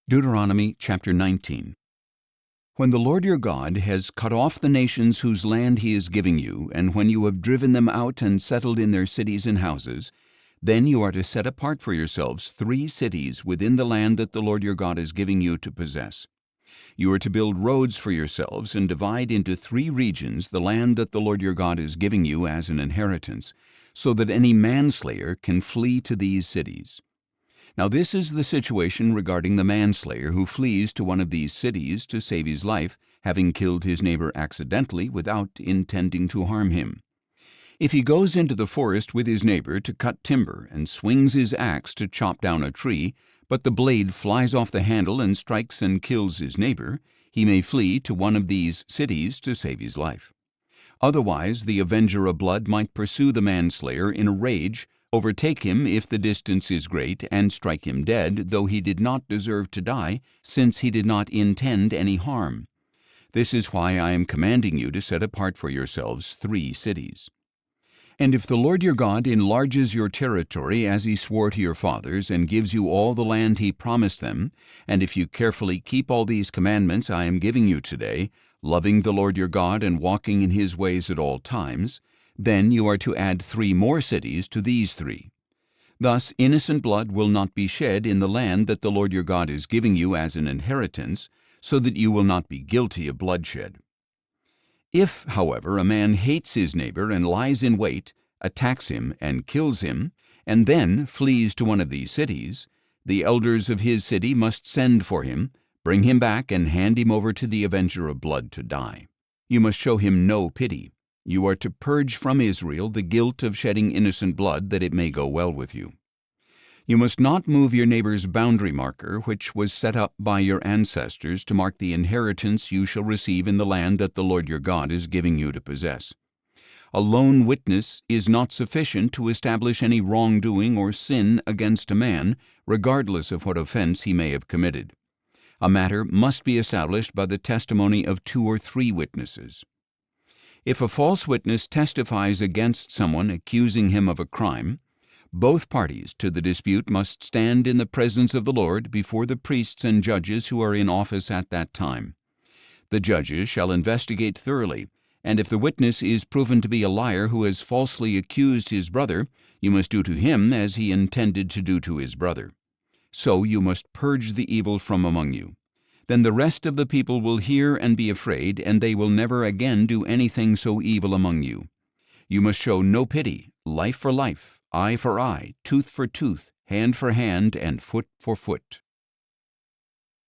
Deuteronomy chapter 19. When the Lord your God has cut off the nations whose land he is giving you, and when you have driven them out and settled in their cities and houses, then you are to set apart for yourselves 3 cities within the land that the Lord your God is giving you to possess. You are to build roads for yourselves and divide into 3 regions the land that the Lord your God is giving you as an inheritance, so that any manslayer can flee to these cities. Now this is the situation regarding the manslayer who flees to one of these cities to save his life, having killed his neighbor accidentally without intending to harm him. If he goes into the forest with his neighbor to cut timber and swings his axe to chop down a tree, but the blade flies off the handle and strikes and kills his neighbor, he may flee to one of these cities to save his life. Otherwise, the avenger of blood might pursue the manslayer in a rage, overtake him if the distance is great, and strike him dead, though he did not deserve to die, since he did not intend any harm. This is why I am commanding you to set apart for yourselves 3 cities. And if the Lord your God enlarges your territory as he swore to your fathers, and gives you all the land he promised them, and if you carefully keep all these commandments I am giving you today, loving the Lord your God and walking in his ways at all times, then you are to add 3 more cities to these 3. Thus innocent blood will not be shed in the land that the Lord your God is giving you as an inheritance, so that you will not be guilty of bloodshed. If, however, a man hates his neighbor and lies in wait, attacks him and kills him, and then flees to one of these cities, the elders of his city must send for him, bring him back, and hand him over to the avenger of blood to die. You must show him no pity. You are to purge from Israel the guilt of shedding innocent blood, that it may go well with you. You must not move your neighbor's boundary marker, which was set up by your ancestors to mark the inheritance you shall receive in the land that the Lord your God is giving you to possess. A lone witness is not sufficient to establish any wrongdoing or sin against a man, regardless of what offense he may have committed. A matter must be established by the testimony of 2 or 3 witnesses. If a false witness testifies against someone accusing him of a crime, both parties to the dispute must stand in the presence of the Lord before the priests and judges who are in office at that time. The judges shall investigate thoroughly, and if the witness is proven to be a liar who has falsely accused his brother, you must do to him as he intended to do to his brother. So you must purge the evil from among you. Then the rest of the people will hear and be afraid, and they will never again do anything so evil among you. You must show no pity, life for life, eye for eye, tooth for tooth, hand for hand, and foot for foot.